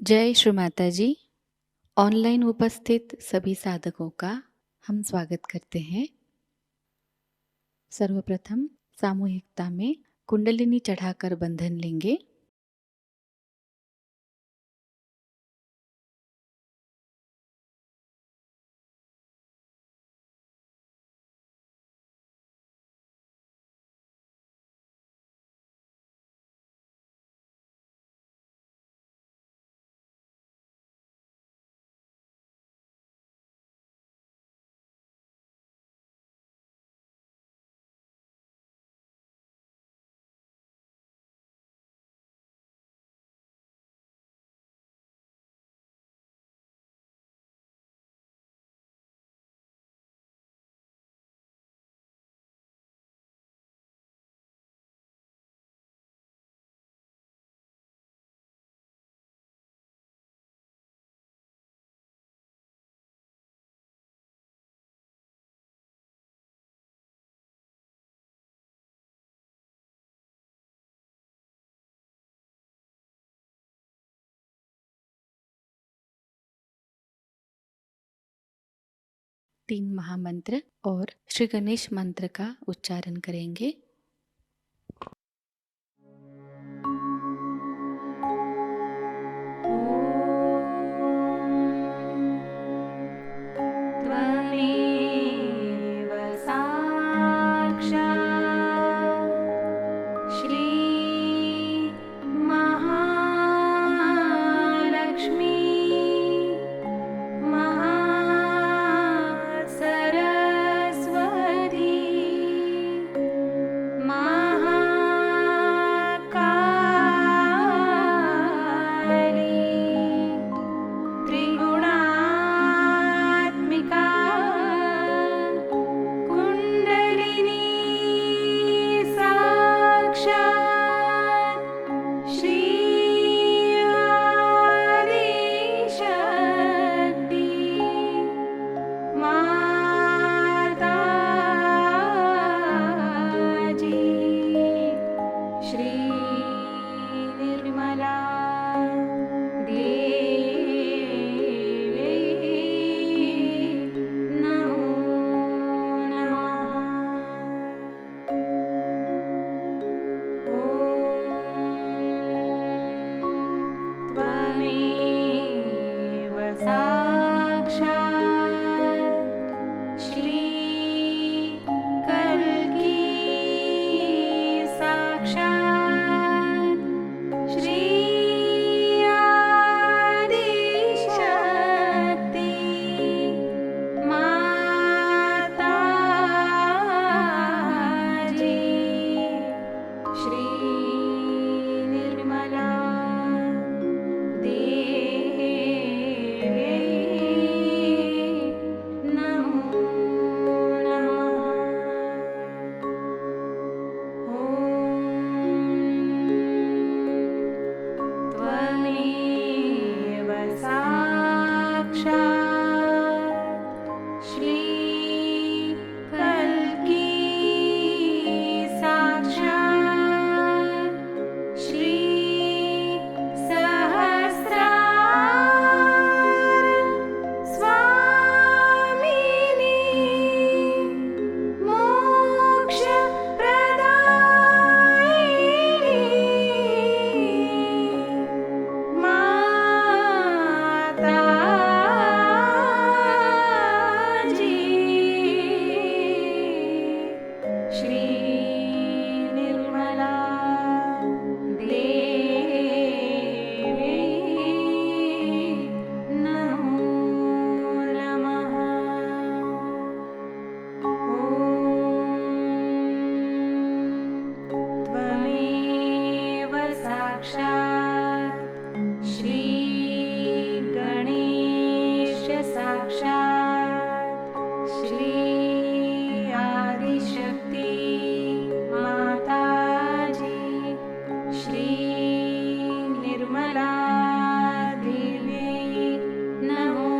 जय श्री माताजी। ऑनलाइन उपस्थित सभी साधकों का हम स्वागत करते हैं। सर्वप्रथम सामूहिकता में कुंडलिनी चढ़ाकर बंधन लेंगे। तीन महामंत्र और श्री गणेश मंत्र का उच्चारण करेंगे। त्वमेव साक्षात् श्री महालक्ष्मी महासरस्वती महाकाली त्रिगुणात्मिका कुण्डलिनी साक्षात् श्री आदिशक्ति माताजी श्री निर्मला देवी नमो नमः। त्वमेव साक्षात् श्री कल्की साक्षात् श्री आदिशक्ति माताजी श्री निर्मला देवी नमो नमः। त्वमेव साक्षात् श्री कल्की साक्षात् श्री सहस्रार स्वामिनी मोक्षप्रदायिनी माताजी श्री निर्मला देवी नमो नमः। त्वमेव साक्षात् श्री गणेश साक्षात् श्री आदिशक्ति माताजी श्री निर्मला देवी नमो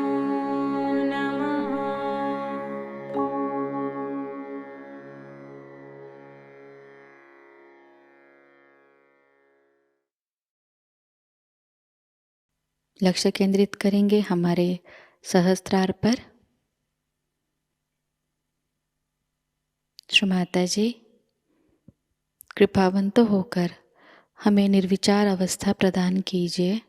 नमः। लक्ष्य केंद्रित करेंगे हमारे सहस्त्रार पर। श्री माताजी, कृपावंत होकर हमें निर्विचार अवस्था प्रदान कीजिए।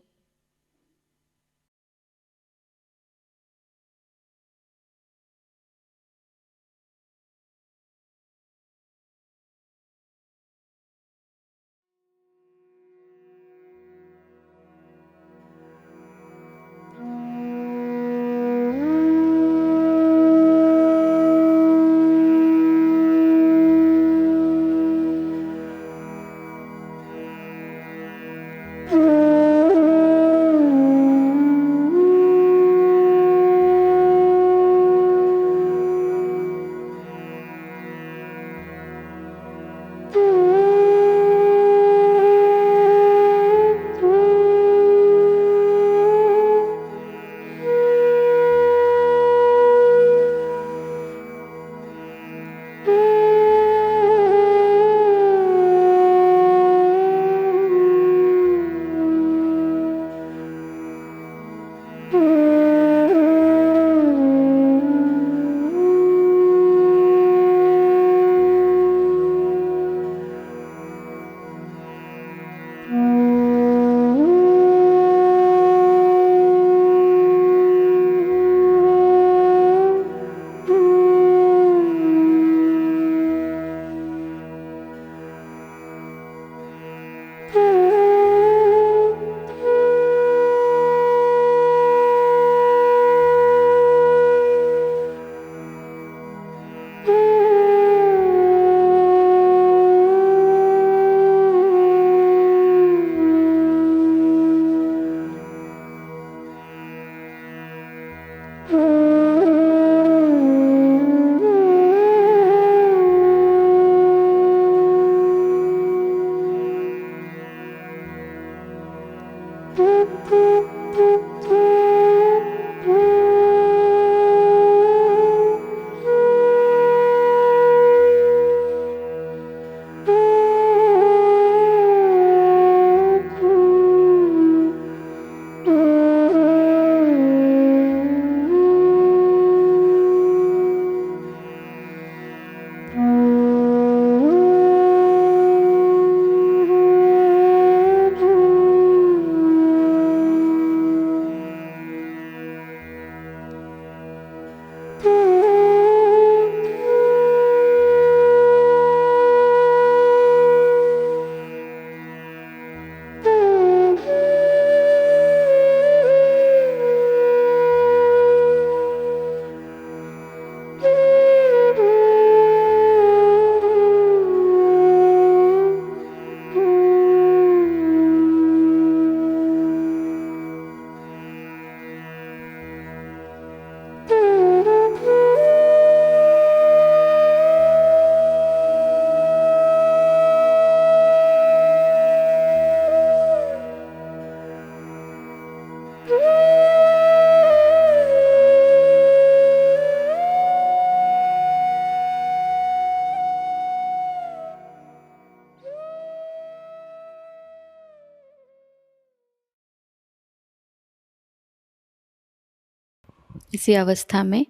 इसी अवस्था में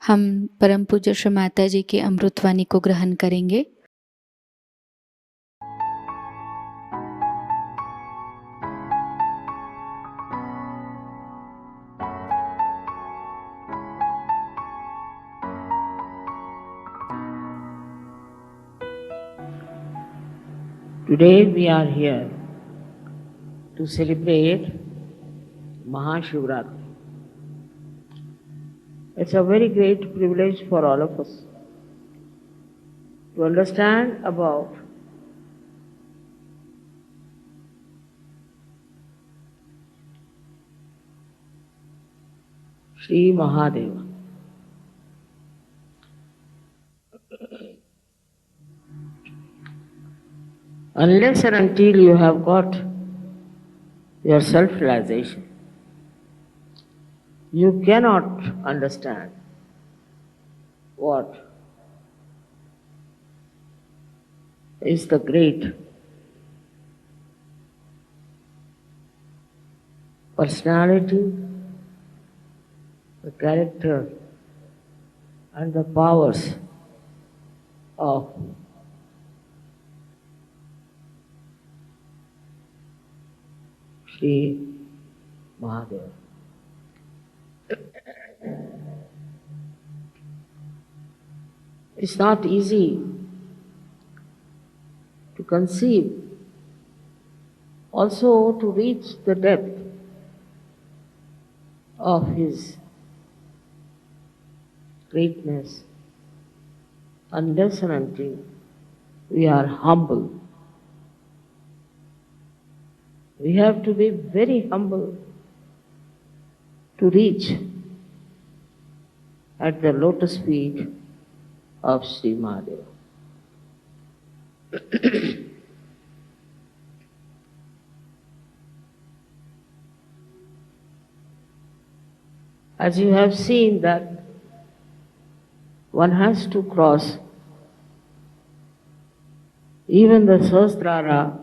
हम परम पूज्य श्री माताजी की अमृतवाणी को ग्रहण करेंगे। Today we are here to celebrate Mahashivaratri. It's a very great privilege for all of us to understand about Shri Mahadeva. Unless and until you have got your self-realization, you cannot understand what is the great personality, the character, and the powers of Shri Mahadeva. It's not easy to conceive, also to reach the depth of his greatness, unless and until we are humble. We have to be very humble to reach at the lotus feet of Sri Mahadeva. As you have seen that one has to cross even the Sahasrara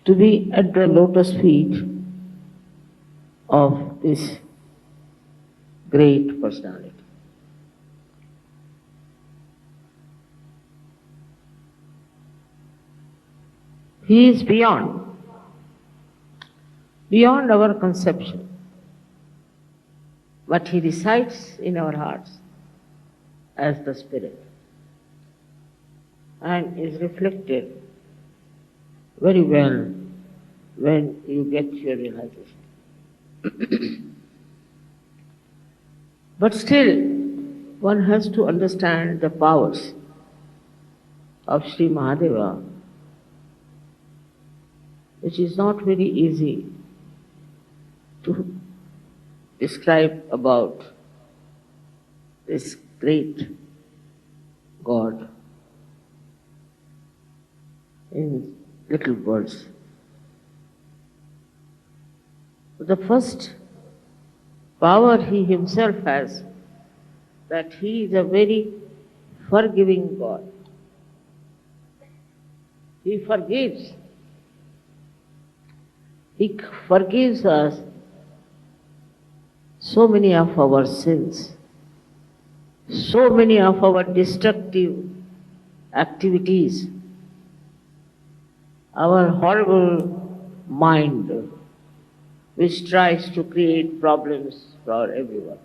to be at the lotus feet of this great personality. He is beyond our conception, but he resides in our hearts as the Spirit and is reflected very well when you get your realization. But still, one has to understand the powers of Sri Mahadeva, which is not very easy to describe about this great God in little words. The first power he himself has, that he is a very forgiving God. He forgives. He forgives us so many of our sins, so many of our destructive activities, our horrible mind which tries to create problems for everyone.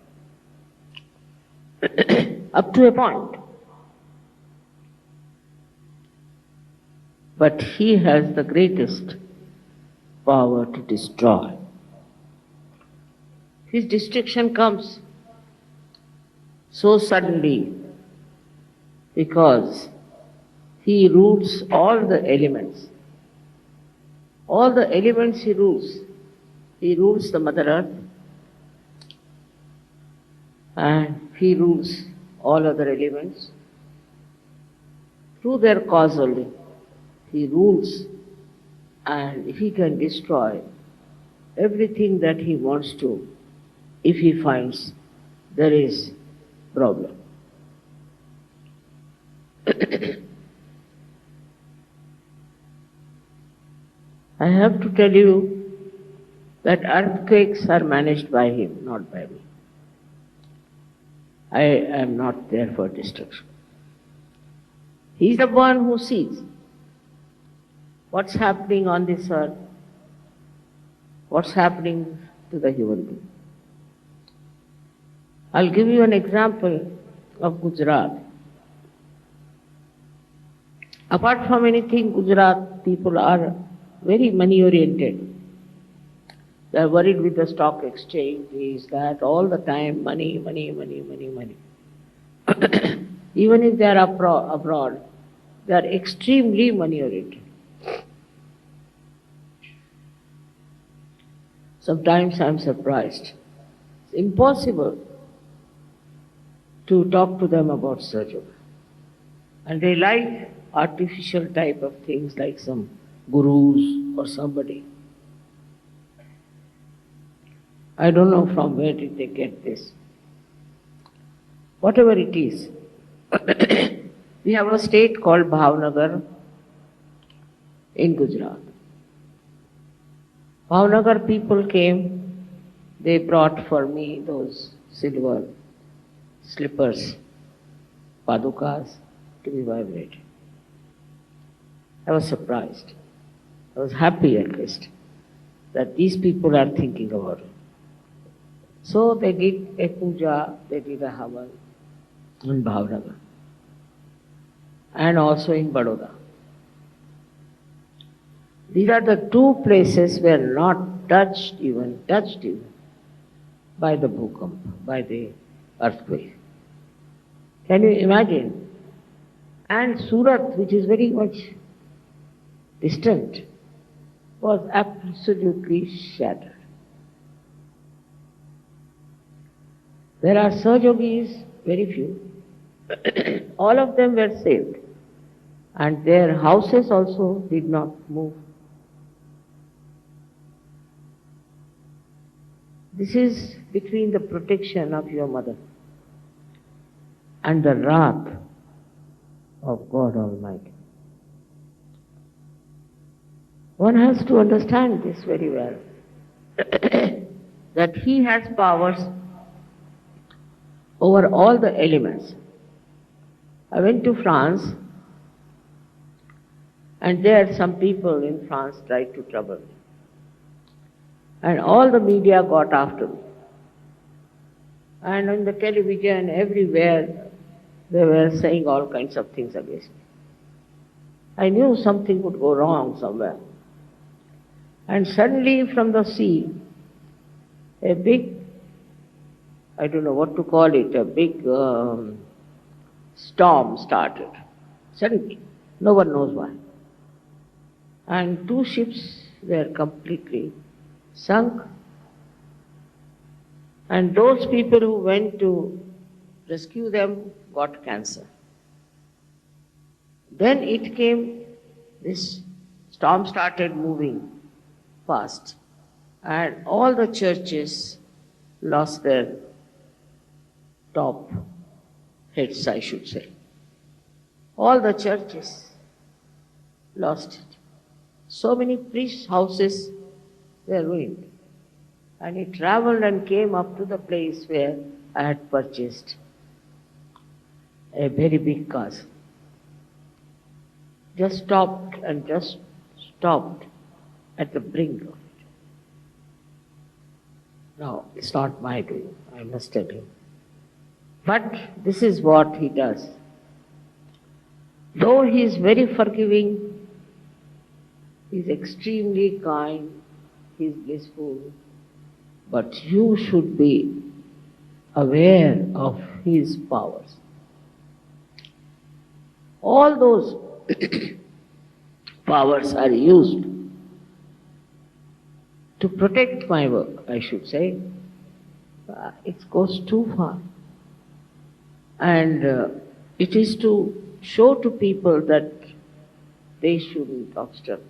Up to a point. But he has the greatest power to destroy. His destruction comes so suddenly because he rules all the elements. All the elements he rules. He rules the Mother Earth and he rules all other elements. Through their causal, he rules and he can destroy everything that he wants to if he finds there is problem. I have to tell you that earthquakes are managed by him, not by me. I am not there for destruction. He is the one who sees what's happening on this earth, what's happening to the human being. I'll give you an example of Gujarat. Apart from anything, Gujarat people are very money oriented. They are worried with the stock exchange, this, that, all the time, money, money, money, money, money. Even if they are abroad, they are extremely money oriented. Sometimes I am surprised. It's impossible to talk to them about Sahajayoga. And they like artificial type of things like some gurus or somebody. I don't know from where did they get this. Whatever it is. We have a state called Bhavnagar in Gujarat. Bhavnagar people came, they brought for me those silver slippers, padukas, to be vibrated. I was surprised. I was happy at least that these people are thinking about it. So they did a puja, they did a havan in Bhavnagar and also in Baroda. These are the two places where not touched even by the bhukamp, by the earthquake. Can you imagine? And Surat, which is very much distant, was absolutely shattered. There are Sahajogis, very few. All of them were saved. And their houses also did not move. This is between the protection of your mother and the wrath of God Almighty. One has to understand this very well, that He has powers over all the elements. I went to France, and there some people in France tried to trouble me. And all the media got after me. And on the television, everywhere, they were saying all kinds of things against me. I knew something would go wrong somewhere. And suddenly from the sea, a big, I don't know what to call it, a big storm started. Suddenly, no one knows why. And two ships were completely sunk, and those people who went to rescue them got cancer. Then it came, this storm started moving fast, and all the churches lost their top heads, I should say. All the churches lost it. So many priests' houses were ruined. And he traveled and came up to the place where I had purchased a very big castle. Just stopped at the brink of it. Now, it's not my doing, I must tell you. But this is what he does. Though he is very forgiving, he is extremely kind, he is blissful, but you should be aware of his powers. All those powers are used to protect my work, I should say. It goes too far. And it is to show to people that they shouldn't obstruct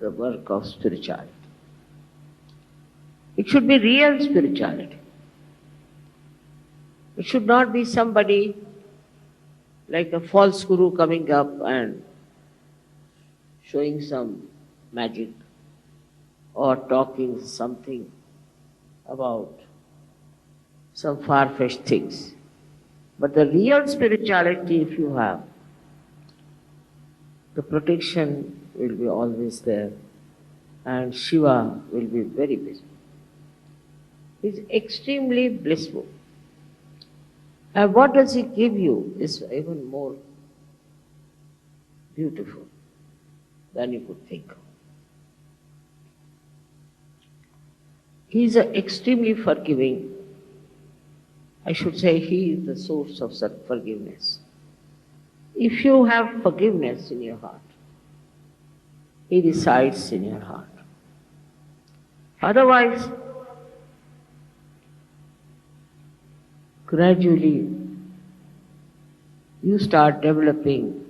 the work of spirituality. It should be real spirituality. It should not be somebody like a false guru coming up and showing some magic or talking something about some far-fetched things. But the real spirituality, if you have, the protection will be always there, and Shiva will be very blissful. He is extremely blissful. And what does he give you is even more beautiful than you could think of. He is extremely forgiving. I should say he is the source of forgiveness. If you have forgiveness in your heart, he resides in your heart. Otherwise, gradually you start developing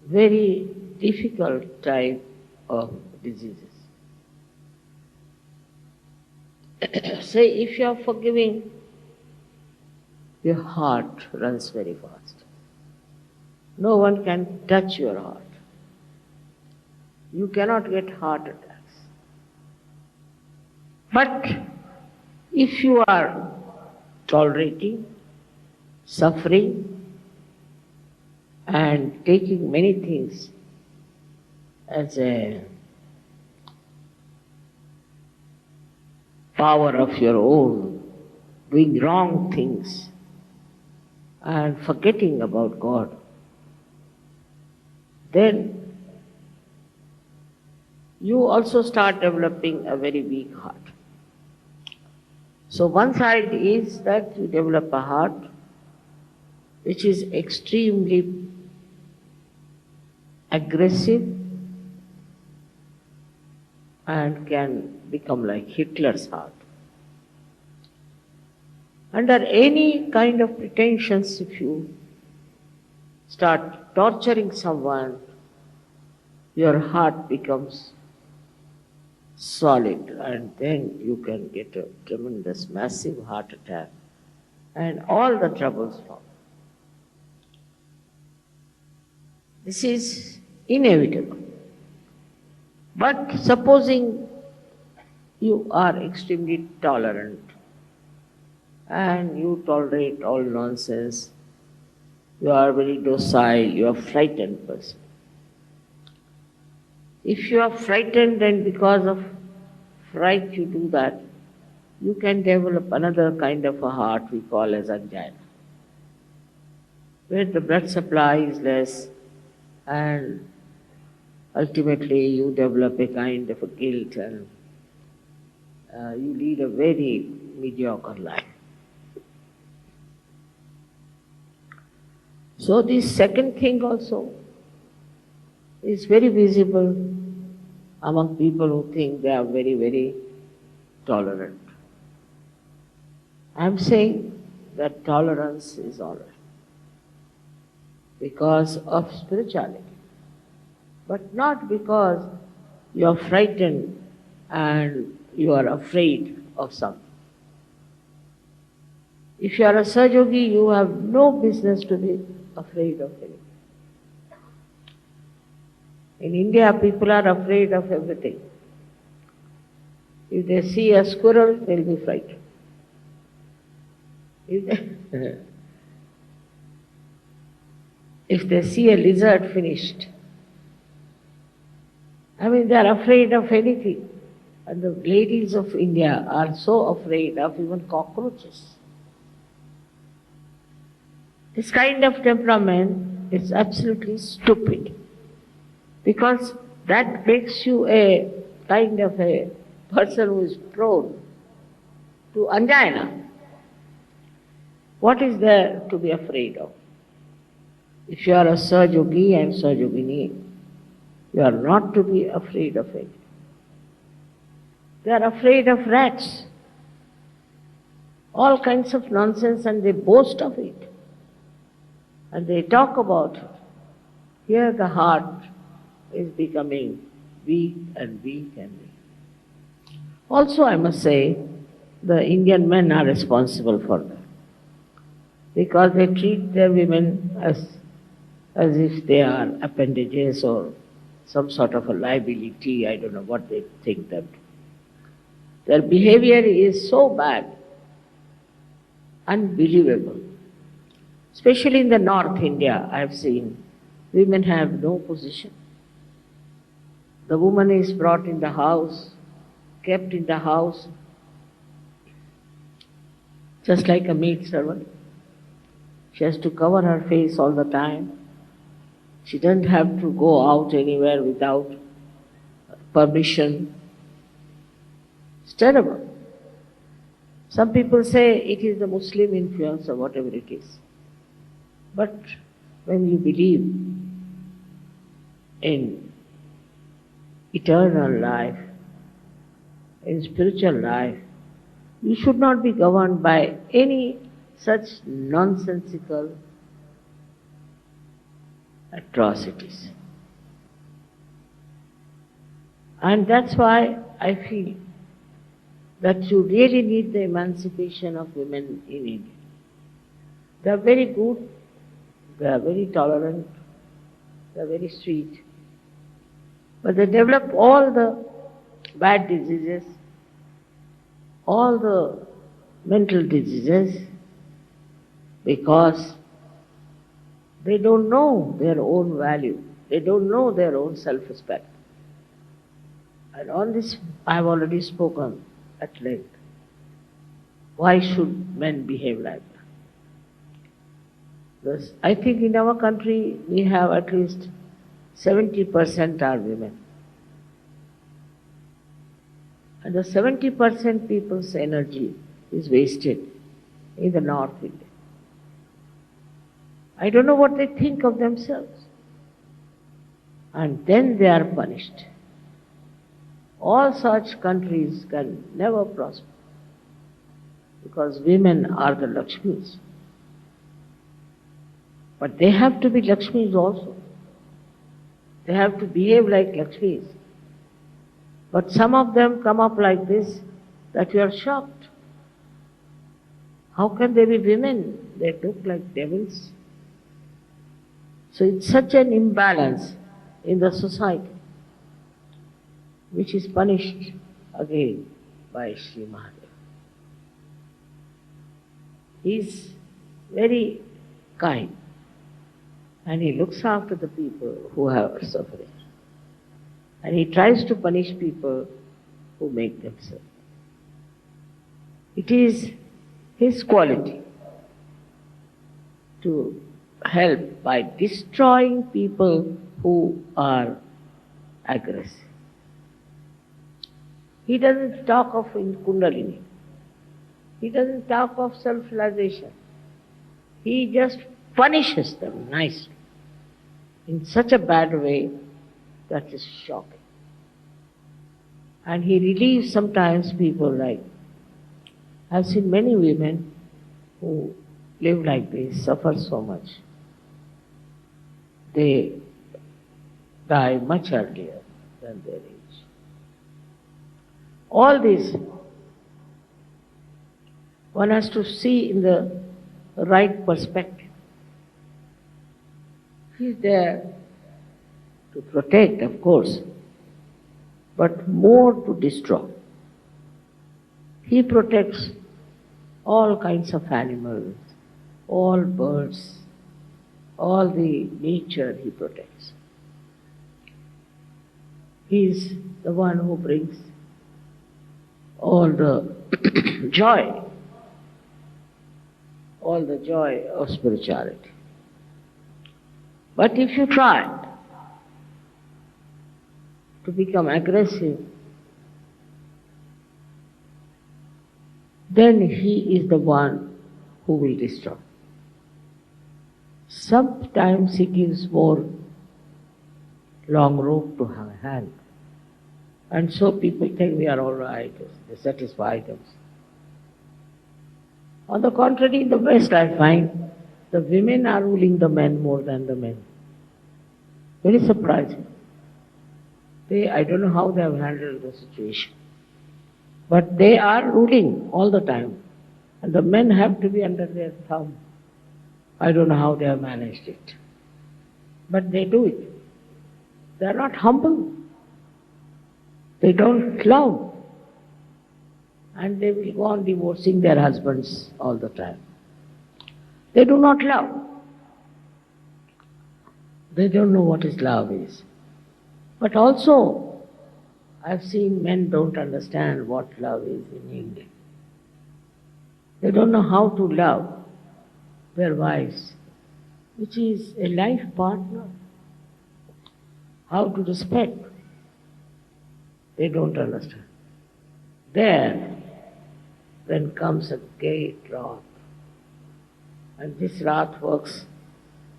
very difficult type of diseases. Say, if you are forgiving, your heart runs very fast. No one can touch your heart. you cannot get heart attacks. But if you are tolerating, suffering, and taking many things as a power of your own, doing wrong things and forgetting about God, then you also start developing a very weak heart. So one side is that you develop a heart which is extremely aggressive and can become like Hitler's heart. Under any kind of pretensions, if you start torturing someone, your heart becomes solid, and then you can get a tremendous, massive heart attack and all the troubles follow. This is inevitable. But supposing you are extremely tolerant and you tolerate all nonsense, you are very docile, you are a frightened person. If you are frightened and because of fright you do that, you can develop another kind of a heart we call as angina, where the blood supply is less and ultimately you develop a kind of a guilt and you lead a very mediocre life. So this second thing also is very visible among people who think they are very, very tolerant. I am saying that tolerance is all right because of spirituality, but not because you are frightened and you are afraid of something. If you are a Sahajayogi, you have no business to be afraid of anything. In India, people are afraid of everything. If they see a squirrel, they'll be frightened. If they see a lizard, finished. I mean, they are afraid of anything. And the ladies of India are so afraid of even cockroaches. This kind of temperament is absolutely stupid, because that makes you a kind of a person who is prone to angina. What is there to be afraid of? If you are a Sahajayogi and Sahajogini, you are not to be afraid of it. They are afraid of rats, all kinds of nonsense, and they boast of it. And they talk about it. Here the heart is becoming weak and weak and weak. Also, I must say, the Indian men are responsible for that, because they treat their women as if they are appendages or some sort of a liability. I don't know what they think that. Their behavior is so bad, unbelievable. Especially in the North India, I have seen women have no position. The woman is brought in the house, kept in the house, just like a maid servant. She has to cover her face all the time. She doesn't have to go out anywhere without permission. It's terrible. Some people say it is the Muslim influence or whatever it is. But when you believe in eternal life, in spiritual life, you should not be governed by any such nonsensical atrocities. And that's why I feel that you really need the emancipation of women in India. They are very good, they are very tolerant, they are very sweet, But they develop all the bad diseases, all the mental diseases, because they don't know their own value. They don't know their own self-respect. And on this I have already spoken at length. Why should men behave like that? Thus, I think in our country we have at least 70% are women. And the 70% people's energy is wasted in the North India. I don't know what they think of themselves. And then they are punished. All such countries can never prosper, because women are the Lakshmis. But they have to be Lakshmis also. They have to behave like Lakshmis. But some of them come up like this that you are shocked. How can they be women? They look like devils. So it's such an imbalance in the society, which is punished again by Shri Mahadeva. He is very kind, and he looks after the people who are suffering. And he tries to punish people who make them suffer. It is his quality to help by destroying people who are aggressive. He doesn't talk of in Kundalini. He doesn't talk of self-realization. He just punishes them nicely in such a bad way that is shocking. And he relieves sometimes people like, I've seen many women who live like this, suffer so much. They die much earlier than their age. All this one has to see in the right perspective. He's there to protect, of course, but more to destroy. He protects all kinds of animals, all birds, all the nature he protects. He is the one who brings all the joy of spirituality. But if you try to become aggressive, then he is the one who will destroy. Sometimes he gives more long rope to have a hand. And so people think we are all right, they satisfy themselves. On the contrary, in the West I find the women are ruling the men more than the men. Very surprising. I don't know how they have handled the situation. But they are ruling all the time. And the men have to be under their thumb. I don't know how they have managed it. But they do it. They are not humble. They don't love. And they will go on divorcing their husbands all the time. They do not love. They don't know what is love is. But also, I've seen men don't understand what love is in England. They don't know how to love their wives, which is a life partner. How to respect. They don't understand. There, then comes a great wrath. And this wrath works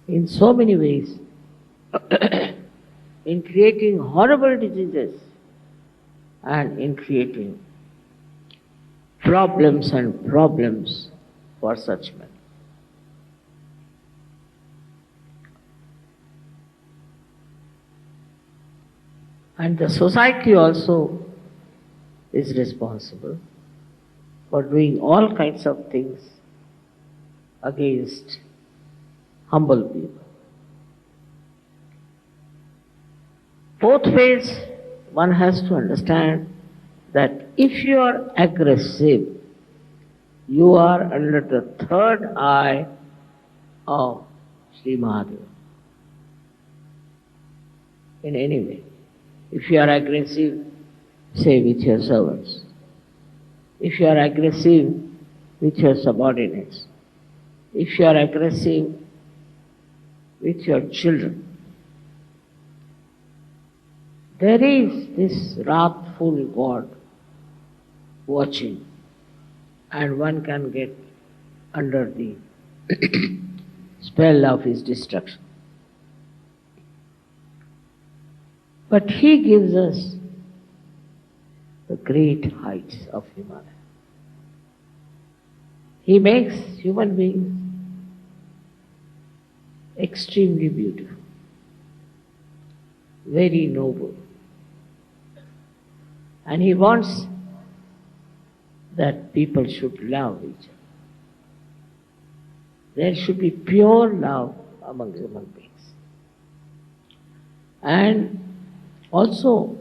in so many ways in creating horrible diseases and in creating problems and problems for such men. And the society also is responsible for doing all kinds of things against humble people. Both ways, one has to understand that if you are aggressive, you are under the third eye of Shri Mahadeva. In any way. If you are aggressive, say with your servants. If you are aggressive with your subordinates. If you are aggressive with your children. There is this wrathful God watching, and one can get under the spell of his destruction. But he gives us the great heights of Himalaya. He makes human beings extremely beautiful, very noble. And he wants that people should love each other. There should be pure love among human beings. And also,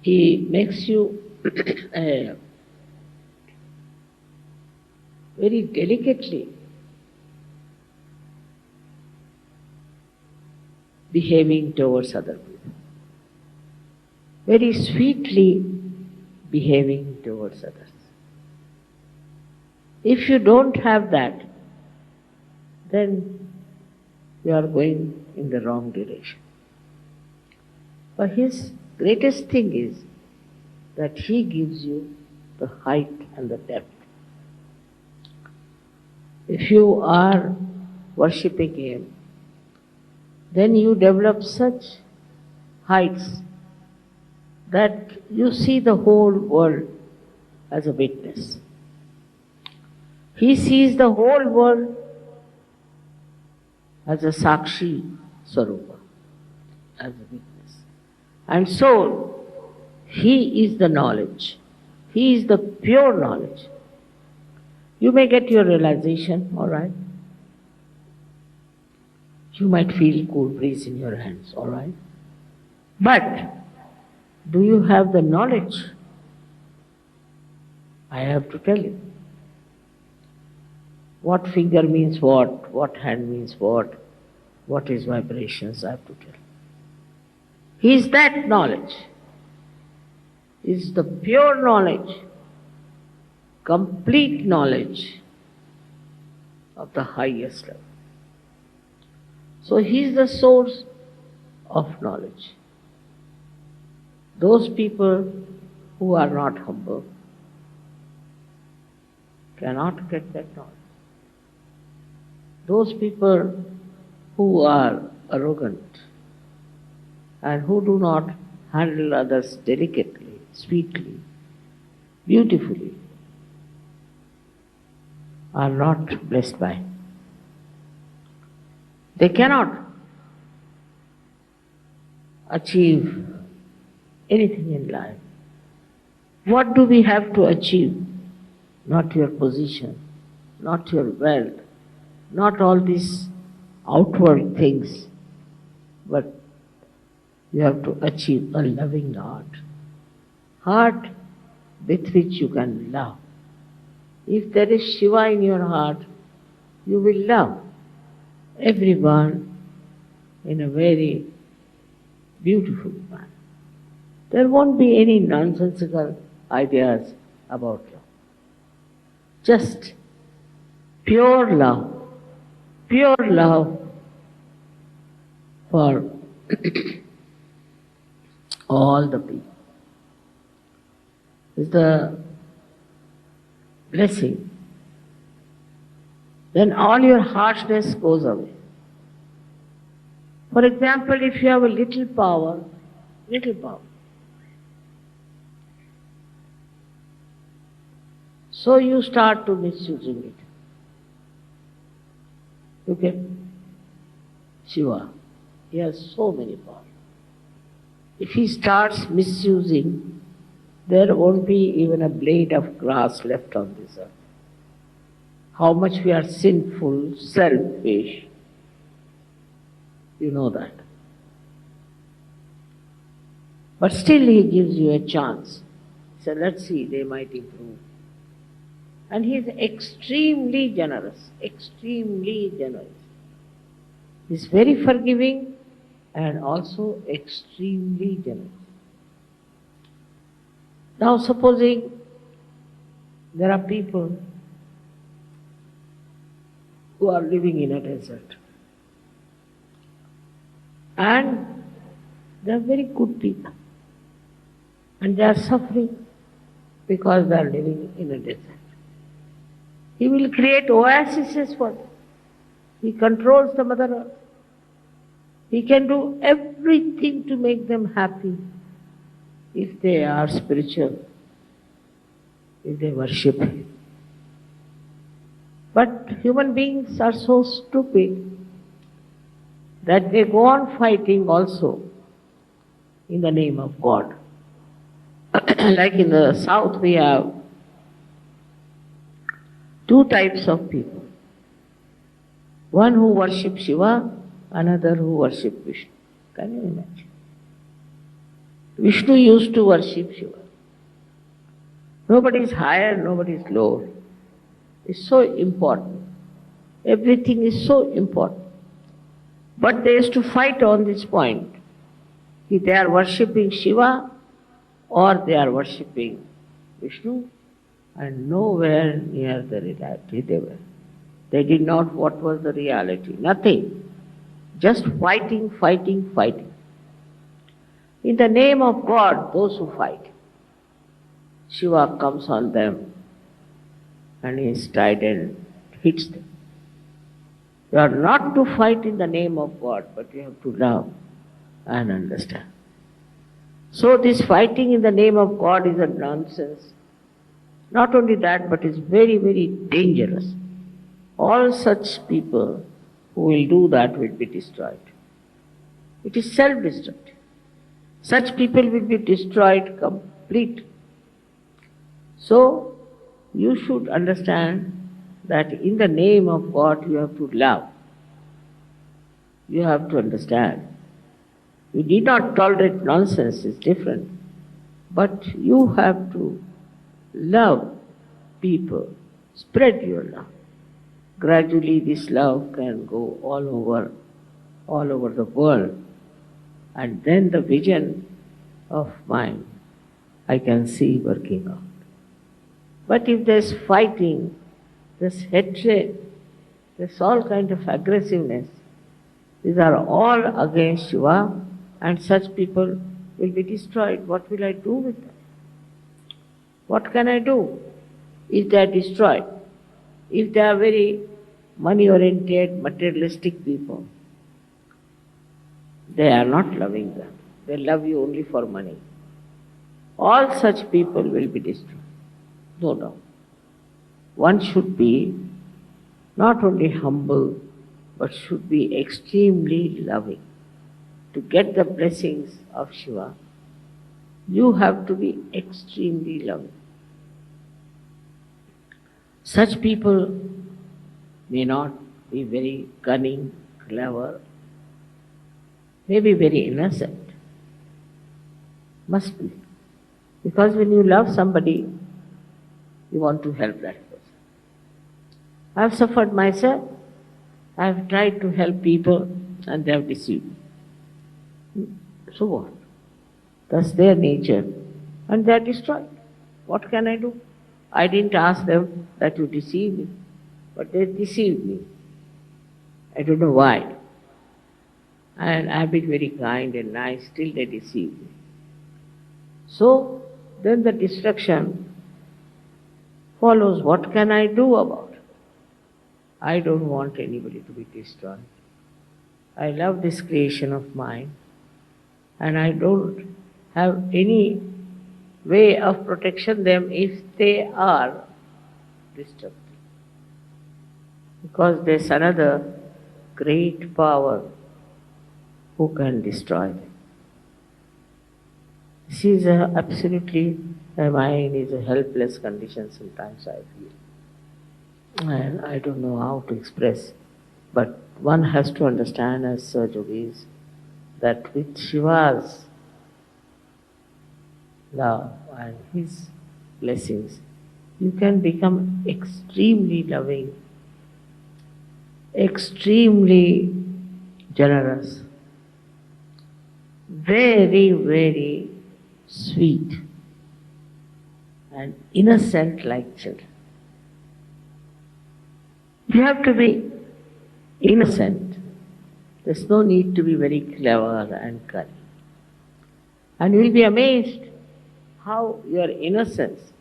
he makes you very delicately behaving towards other people, very sweetly behaving towards others. If you don't have that, then you are going in the wrong direction. But his greatest thing is that he gives you the height and the depth. If you are worshipping him, then you develop such heights that you see the whole world as a witness. He sees the whole world as a Sakshi Swarupa, as a witness. And so, he is the knowledge. He is the pure knowledge. You may get your realization, all right? You might feel cool breeze in your hands, all right? But, do you have the knowledge? I have to tell you. What finger means what hand means what is vibrations, I have to tell you. Is that knowledge? Is the pure knowledge, complete knowledge of the highest level. So he is the source of knowledge. Those people who are not humble cannot get that knowledge. Those people who are arrogant and who do not handle others delicately, sweetly, beautifully, are not blessed by. They cannot achieve anything in life. What do we have to achieve? Not your position, not your wealth, not all these outward things, but you have to achieve a loving heart with which you can love. If there is Shiva in your heart, you will love everyone in a very beautiful manner. There won't be any nonsensical ideas about love. Just pure love for all the people is the blessing. Then all your harshness goes away. For example, if you have a little power, so you start to misusing it. Look at Shiva. He has so many powers. If he starts misusing, there won't be even a blade of grass left on this earth. How much we are sinful, selfish, you know that. But still he gives you a chance. So let's see, they might improve. And he is extremely generous, extremely generous. He is very forgiving and also extremely generous. Now supposing there are people who are living in a desert and they are very good people and they are suffering because they are living in a desert. He will create oases for them. He controls the Mother Earth. He can do everything to make them happy if they are spiritual, if they worship Him. But human beings are so stupid that they go on fighting also in the name of God. Like in the south we have two types of people. One who worships Shiva, another who worships Vishnu. Can you imagine? Vishnu used to worship Shiva. Nobody is higher, nobody is lower. It's so important. Everything is so important. But they used to fight on this point. If they are worshipping Shiva or they are worshipping Vishnu, and nowhere near the reality they were. They did not what was the reality. Nothing. Just fighting, fighting, fighting. In the name of God, those who fight, Shiva comes on them and his trident hits them. You are not to fight in the name of God, but you have to love and understand. So this fighting in the name of God is a nonsense. Not only that, but it's very, very dangerous. All such people who will do that will be destroyed. It is self-destructive. Such people will be destroyed completely. So, you should understand that in the name of God you have to love. You have to understand. You need not tolerate nonsense, it's different. But you have to love people, spread your love. Gradually this love can go all over the world. And then the vision of mine I can see working out. But if there's fighting, there's hatred, there's all kind of aggressiveness, these are all against Shiva, and such people will be destroyed. What will I do with them? What can I do if they are destroyed? If they are very money-oriented, materialistic people, they are not loving them. They love you only for money. All such people will be destroyed. No doubt. One should be not only humble, but should be extremely loving. To get the blessings of Shiva, you have to be extremely loving. Such people may not be very cunning, clever, may be very innocent. Must be. Because when you love somebody, you want to help that person. I have suffered myself. I have tried to help people and they have deceived me. So what? That's their nature. And they are destroyed. What can I do? I didn't ask them that you deceive me, but they deceived me. I don't know why. And I have been very kind and nice, still they deceive me. So, then the destruction follows. What can I do about it? I don't want anybody to be destroyed. I love this creation of mine, and I don't have any way of protection them if they are destructive. Because there's another great power who can destroy them. This is absolutely, my mind is a helpless condition sometimes I feel. And I don't know how to express. But one has to understand as yogis that with Shiva's love and His blessings, you can become extremely loving, extremely generous, very, very sweet and innocent like children. You have to be innocent. There's no need to be very clever and cunning. And you'll be amazed how your innocence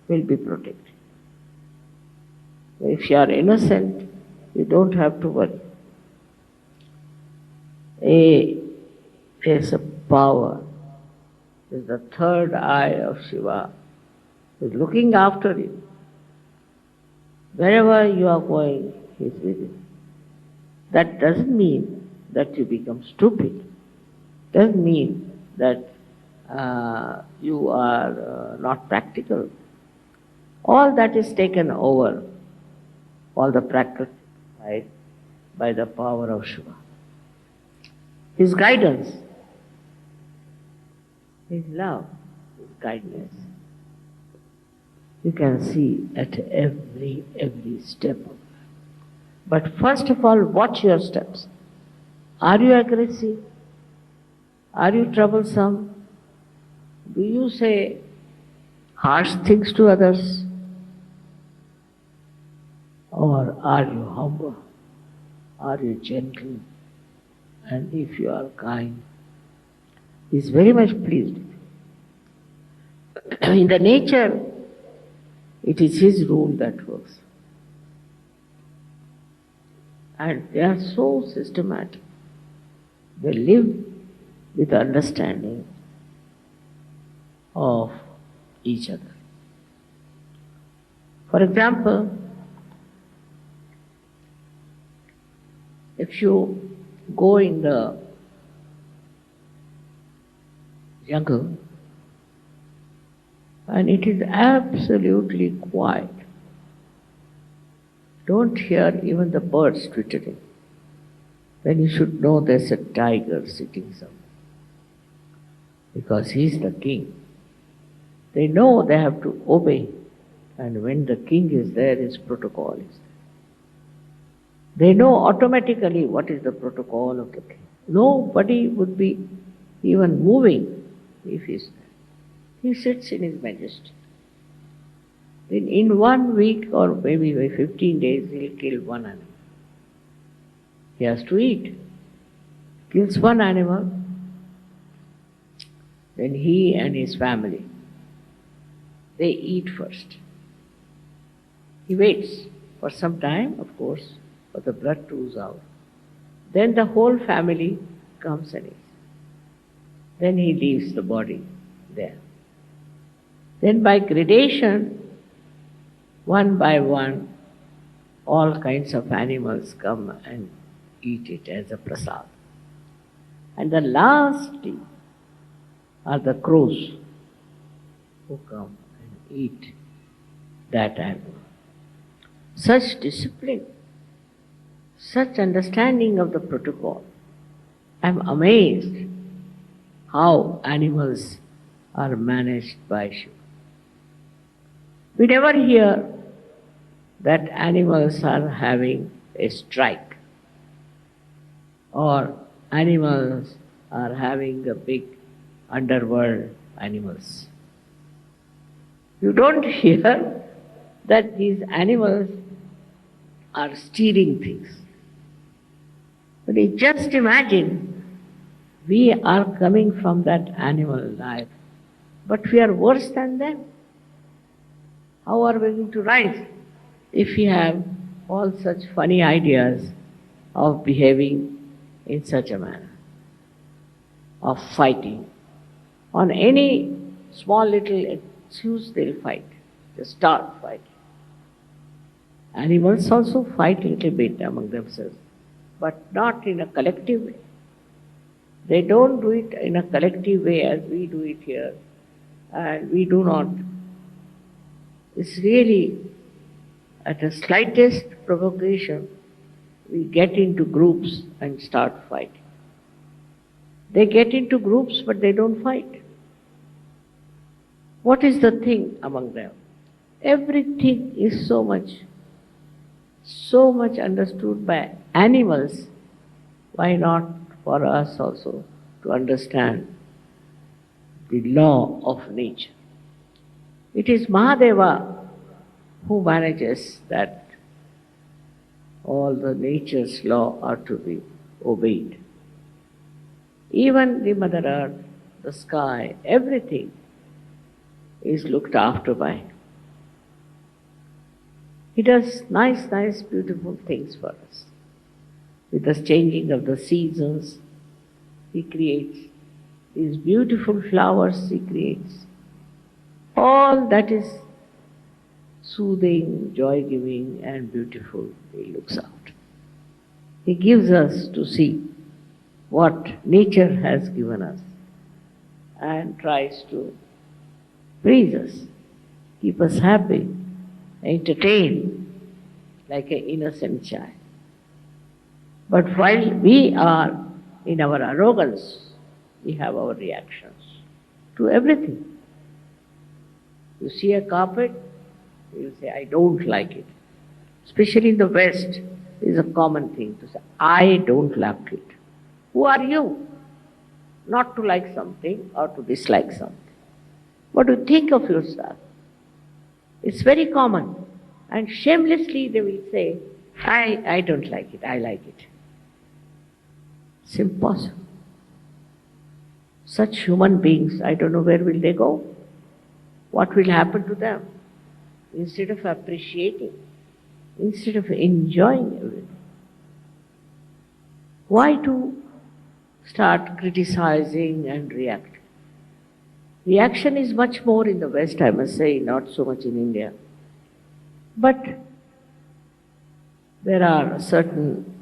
will be protected. If you are innocent, you don't have to worry. There's a power, there's the third eye of Shiva, who's looking after you. Wherever you are going, He is with you. That doesn't mean that you become stupid. Doesn't mean that you are not practical. All that is taken over, all the practical side, by the power of Shiva. His guidance, His love, His guidance, you can see at every step. But first of all, watch your steps. Are you aggressive? Are you troublesome? Do you say harsh things to others? Or are you humble? Are you gentle? And if you are kind, He is very much pleased with you. In the nature, it is His rule that works. And they are so systematic. They live with understanding of each other. For example, if you go in the jungle and it is absolutely quiet, don't hear even the birds twittering, then you should know there's a tiger sitting somewhere. Because he's the king. They know they have to obey, and when the king is there, his protocol is there. They know automatically what is the protocol of the king. Nobody would be even moving if he's there. He sits in his majesty. Then in 1 week or maybe by 15 days, he'll kill one animal. He has to eat. Kills one animal, then he and his family, they eat first. He waits for some time, of course, for the blood to ooze out. Then the whole family comes and eats. Then he leaves the body there. Then by gradation, one by one, all kinds of animals come and eat it as a prasad. And the last are the crows who come and eat that animal. Such discipline, such understanding of the protocol. I'm amazed how animals are managed by Shiva. We never hear that animals are having a strike or animals are having a big underworld animals. You don't hear that these animals are stealing things. But you just imagine, we are coming from that animal life, but we are worse than them. How are we going to rise if we have all such funny ideas of behaving in such a manner, of fighting? On any small little excuse they'll fight, they start fighting. Animals also fight a little bit among themselves, but not in a collective way. They don't do it in a collective way as we do it here, and we do not. It's really, at the slightest provocation, we get into groups and start fighting. They get into groups, but they don't fight. What is the thing among them? Everything is so much understood by animals. Why not for us also to understand the law of nature? It is Mahadeva who manages that all the nature's law are to be obeyed. Even the Mother Earth, the sky, everything is looked after by him. He does nice, beautiful things for us. With the changing of the seasons, he creates these beautiful flowers, he creates. All that is soothing, joy-giving and beautiful, he looks out. He gives us to see what nature has given us and tries to please us, keep us happy, entertain like an innocent child. But while we are in our arrogance, we have our reactions to everything. You see a carpet, you say, I don't like it. Especially in the West, it is a common thing to say, I don't like it. Who are you not to like something or to dislike something? What do you think of yourself? It's very common. And shamelessly they will say, I don't like it, I like it. It's impossible. Such human beings, I don't know where will they go. What will happen to them? Instead of appreciating, instead of enjoying everything. Why to start criticizing and reacting? Reaction is much more in the West, I must say, not so much in India. But there are certain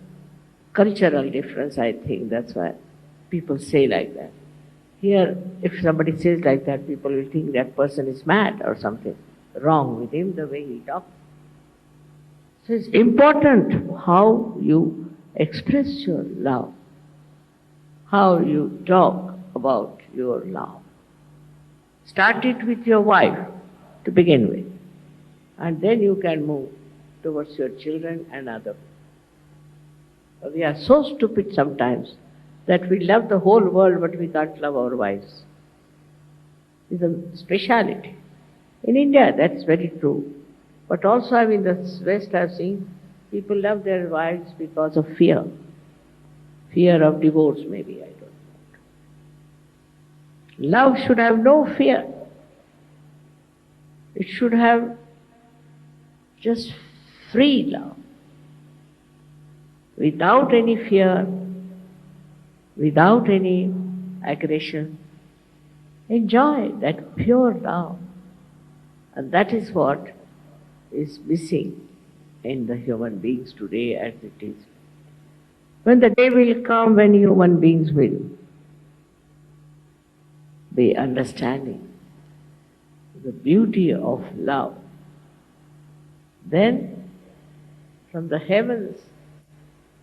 cultural difference, I think, that's why people say like that. Here, if somebody says like that, people will think that person is mad or something wrong with him, the way he talks. So it's important how you express your love, how you talk about your love. Start it with your wife to begin with, and then you can move towards your children and others. We are so stupid sometimes that we love the whole world but we can't love our wives. It's a speciality. In India that's very true. But also in the West I've seen people love their wives because of fear. Fear of divorce maybe, I don't know. Love should have no fear. It should have just free love. Without any fear, without any aggression. Enjoy that pure love. And that is what is missing in the human beings today as it is. When the day will come when human beings will be understanding the beauty of love, then from the heavens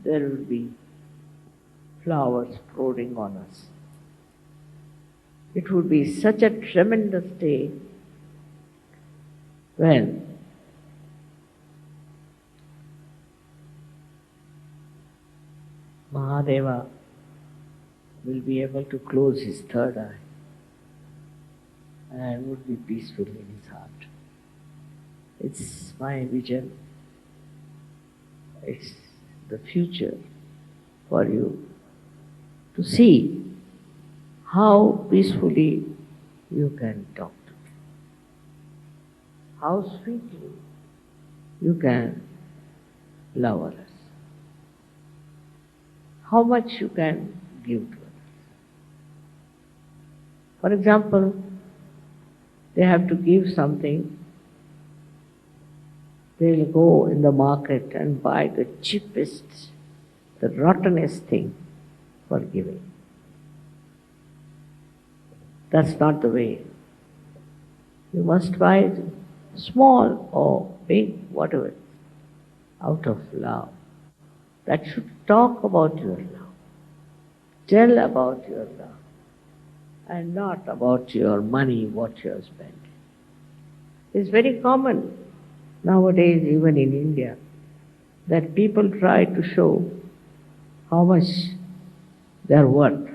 there will be flowers pouring on us. It would be such a tremendous day when Mahadeva will be able to close his third eye and would be peaceful in his heart. It's my vision. It's the future for you to see how peacefully you can talk to me, how sweetly you can love others, how much you can give to others. For example, they have to give something, they'll go in the market and buy the cheapest, the rottenest thing for giving. That's not the way. You must buy it small or big, whatever, out of love. That should talk about your love. Tell about your love and not about your money, what you have spent. It's very common nowadays, even in India, that people try to show how much they are worth,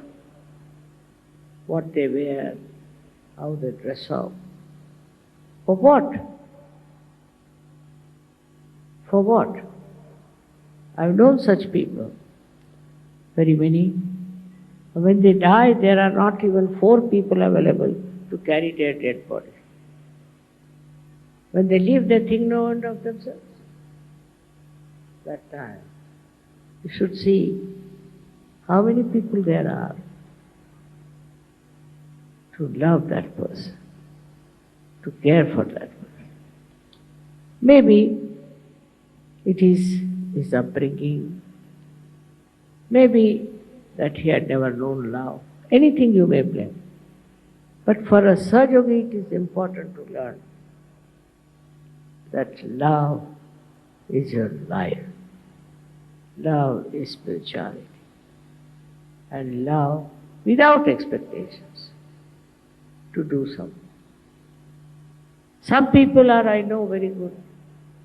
what they wear, how they dress up. For what? For what? I've known such people, very many. When they die, there are not even 4 people available to carry their dead body. When they leave, they think no one of themselves. That time, you should see how many people there are to love that person, to care for that person. Maybe it is his upbringing, maybe that he had never known love. Anything you may blame. But for a Sahajayogi, it is important to learn that love is your life. Love is spirituality. And love without expectations to do something. Some people are, I know, very good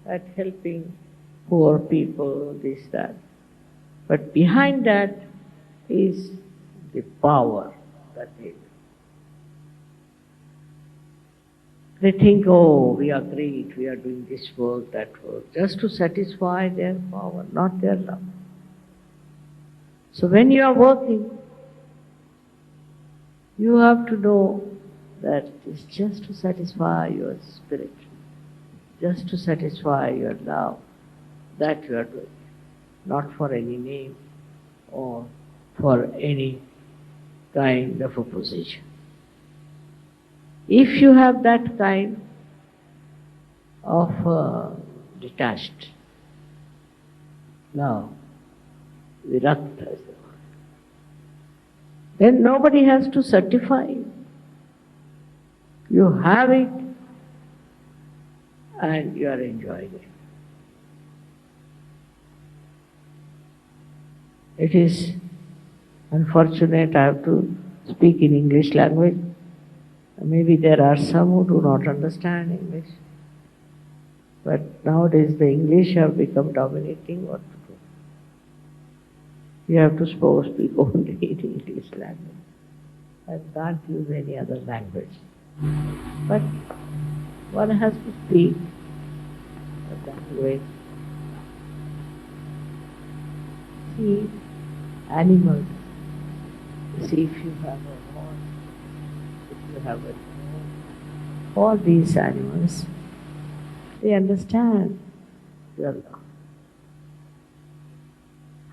at helping poor people, this, that. But behind that is the power that they do. They think, oh, we are great, we are doing this work, that work, just to satisfy their power, not their love. So when you are working, you have to know that it's just to satisfy your spirit, just to satisfy your love, that you are doing, not for any name or for any kind of a position. If you have that kind of detached love, virakta is the word, then nobody has to certify you. You have it and you are enjoying it. It is unfortunate I have to speak in English language. Maybe there are some who do not understand English. But nowadays the English have become dominating. What to do? You have to speak only in English language and can't use any other language. But one has to speak a language. See animals. See if you have a horse, if you have a dog. All these animals, they understand your love.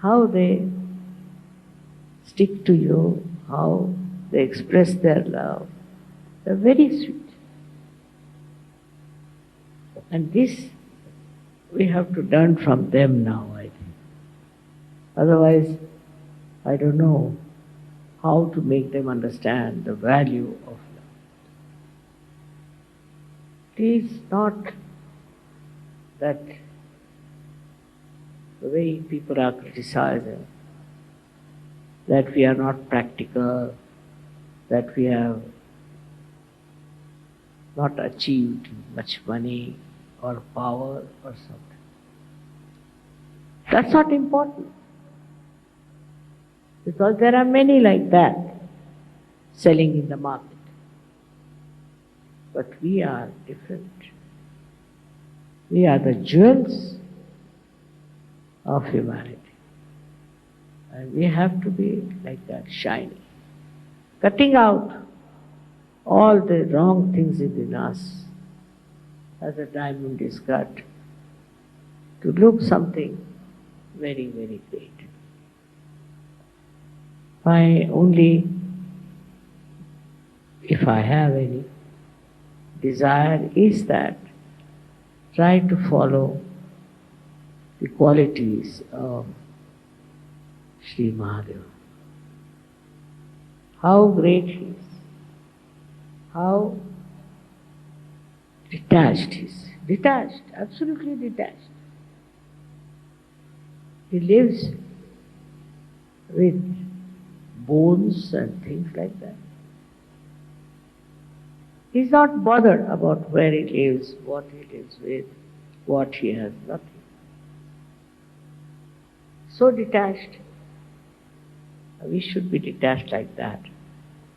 How they stick to you, how they express their love. They're very sweet. And this we have to learn from them now, I think. Otherwise, I don't know how to make them understand the value of love. It is not that the way people are criticizing, that we are not practical, that we have not achieved much money or power or something. That's not important. Because there are many like that selling in the market. But we are different. We are the jewels of humanity. And we have to be like that, shiny. Cutting out all the wrong things within us as a diamond is cut to look something very, very great. My only, if I have any, desire is that try to follow the qualities of Shri Mahadeva. How great he is, how detached he is. Detached, absolutely detached. He lives with bones and things like that. He's not bothered about where he lives, what he lives with, what he has, nothing. So detached. We should be detached like that.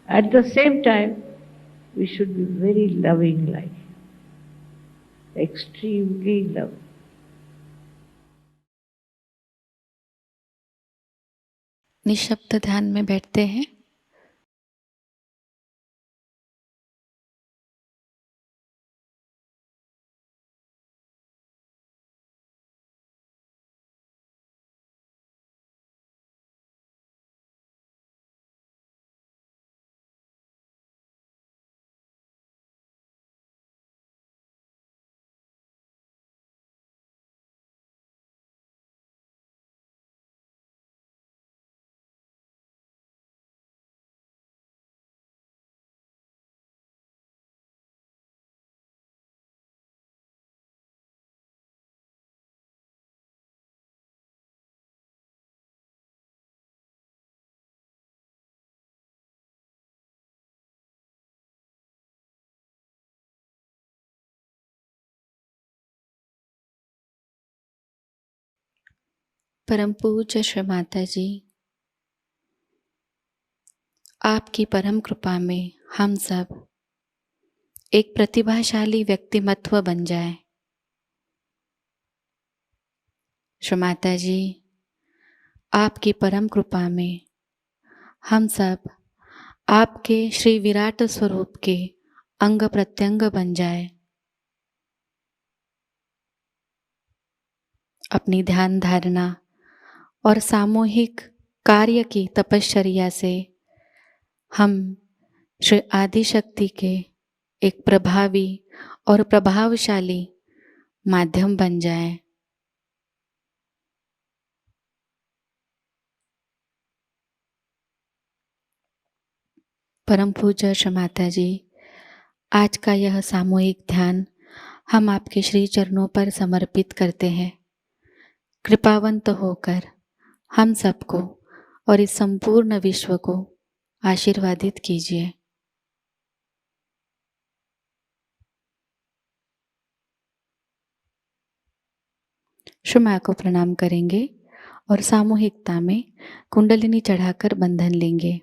At the same time, we should be very loving like him. Extremely loving. निशब्द ध्यान में बैठते हैं। परम पूज्य श्री माताजी, आपकी परम कृपा में हम सब एक प्रतिभाशाली व्यक्तिमत्व बन जाए। श्री माताजी, आपकी परम कृपा में हम सब आपके श्री विराट स्वरूप के अंग प्रत्यंग बन जाए। अपनी ध्यान धारणा और सामूहिक कार्य की तपश्चर्या से हम श्री आदिशक्ति के एक प्रभावी और प्रभावशाली माध्यम बन जाएं। परम पूज्य श्री माताजी, आज का यह सामूहिक ध्यान हम आपके श्री चरणों पर समर्पित करते हैं। कृपावंत होकर हम सबको और इस संपूर्ण विश्व को आशीर्वादित कीजिए। श्री माँ को प्रणाम करेंगे और सामूहिकता में कुंडलिनी चढ़ाकर बंधन लेंगे।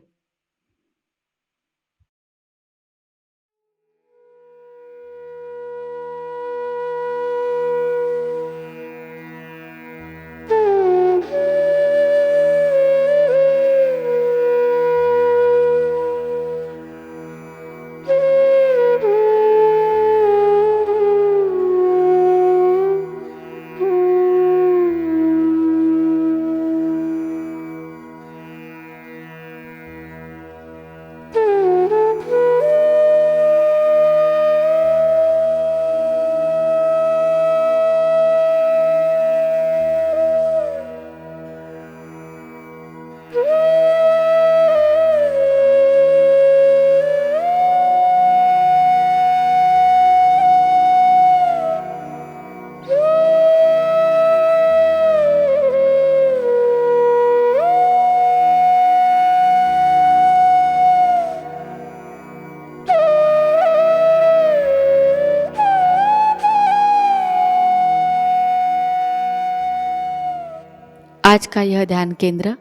आज का यह ध्यान केंद्र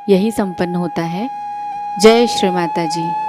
यही संपन्न होता है। जय श्री माता जी।